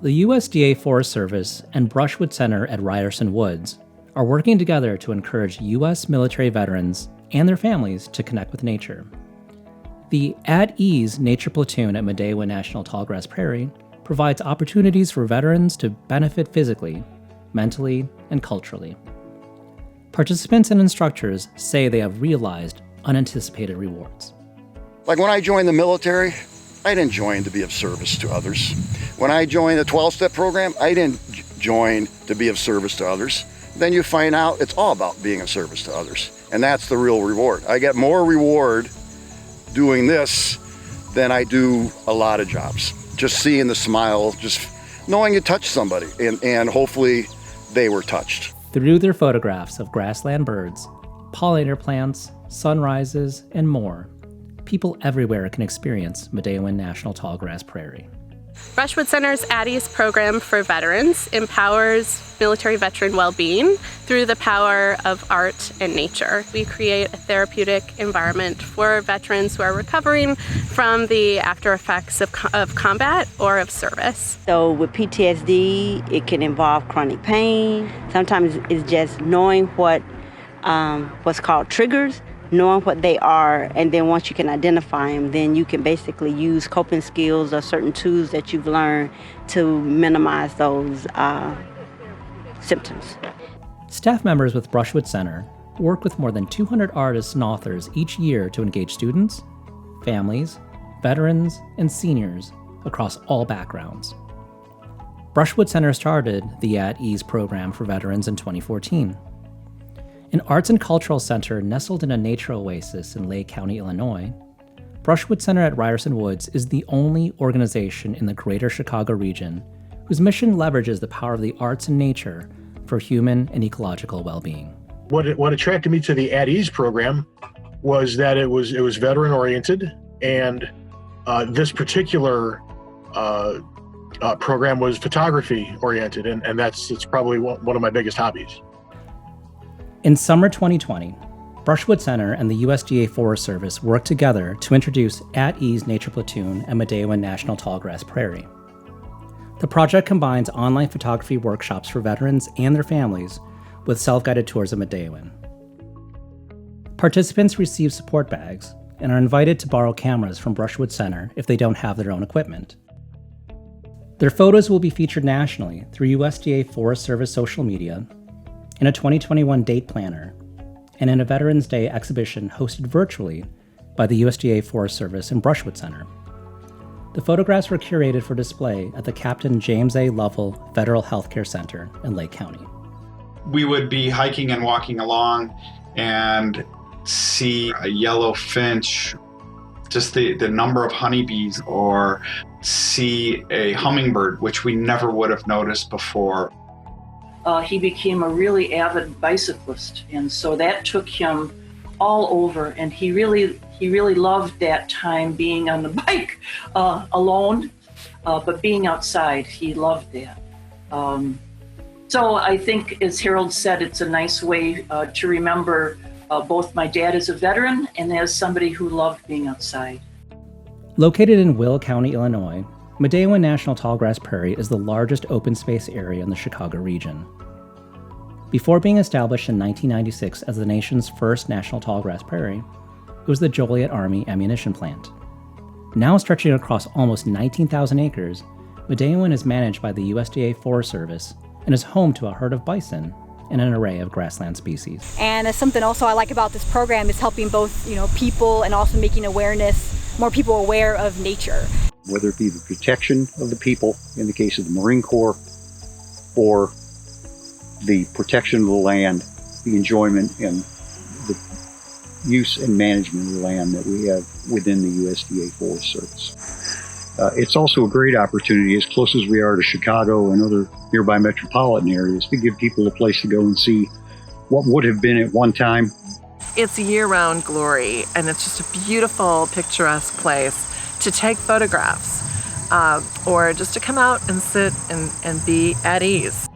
The USDA Forest Service and Brushwood Center at Ryerson Woods are working together to encourage U.S. military veterans and their families to connect with nature. The At Ease Nature Platoon at Midewin National Tallgrass Prairie provides opportunities for veterans to benefit physically, mentally, and culturally. Participants and instructors say they have realized unanticipated rewards. Like when I joined the military, I didn't join to be of service to others. When I joined the 12-step program, I didn't join to be of service to others. Then you find out it's all about being of service to others. And that's the real reward. I get more reward doing this than I do a lot of jobs. Just seeing the smile, just knowing you touched somebody, and hopefully they were touched. Through their photographs of grassland birds, pollinator plants, sunrises, and more, people everywhere can experience Midewin National Tallgrass Prairie. Brushwood Center's At Ease program for veterans empowers military veteran well-being through the power of art and nature. We create a therapeutic environment for veterans who are recovering from the after effects of combat or of service. So with PTSD, it can involve chronic pain. Sometimes it's just knowing what's called triggers, knowing what they are, and then once you can identify them, then you can basically use coping skills or certain tools that you've learned to minimize those symptoms. Staff members with Brushwood Center work with more than 200 artists and authors each year to engage students, families, veterans, and seniors across all backgrounds. Brushwood Center started the At Ease program for veterans in 2014. An arts and cultural center nestled in a nature oasis in Lake County, Illinois, Brushwood Center at Ryerson Woods is the only organization in the greater Chicago region whose mission leverages the power of the arts and nature for human and ecological well-being. What attracted me to the At Ease program was that it was veteran-oriented, and this particular program was photography-oriented, and it's probably one of my biggest hobbies. In summer 2020, Brushwood Center and the USDA Forest Service worked together to introduce At Ease Nature Platoon at Midewin National Tallgrass Prairie. The project combines online photography workshops for veterans and their families with self-guided tours of Midewin. Participants receive support bags and are invited to borrow cameras from Brushwood Center if they don't have their own equipment. Their photos will be featured nationally through USDA Forest Service social media, in a 2021 date planner, and in a Veterans Day exhibition hosted virtually by the USDA Forest Service and Brushwood Center. The photographs were curated for display at the Captain James A. Lovell Federal Healthcare Center in Lake County. We would be hiking and walking along and see a yellow finch, just the number of honeybees, or see a hummingbird, which we never would have noticed before. He became a really avid bicyclist, and so that took him all over, and he really loved that time being on the bike alone, but being outside, he loved that. So I think, as Harold said, it's a nice way to remember both my dad as a veteran and as somebody who loved being outside. Located in Will County, Illinois, Midewin National Tallgrass Prairie is the largest open space area in the Chicago region. Before being established in 1996 as the nation's first national tallgrass prairie, it was the Joliet Army Ammunition Plant. Now stretching across almost 19,000 acres, Midewin is managed by the USDA Forest Service and is home to a herd of bison and an array of grassland species. And something also I like about this program is helping both, people and also making more people aware of nature. Whether it be the protection of the people in the case of the Marine Corps, or the protection of the land, the enjoyment and the use and management of the land that we have within the USDA Forest Service. It's also a great opportunity, as close as we are to Chicago and other nearby metropolitan areas, to give people a place to go and see what would have been at one time. It's year-round glory, and it's just a beautiful, picturesque place to take photographs, or just to come out and sit and be at ease.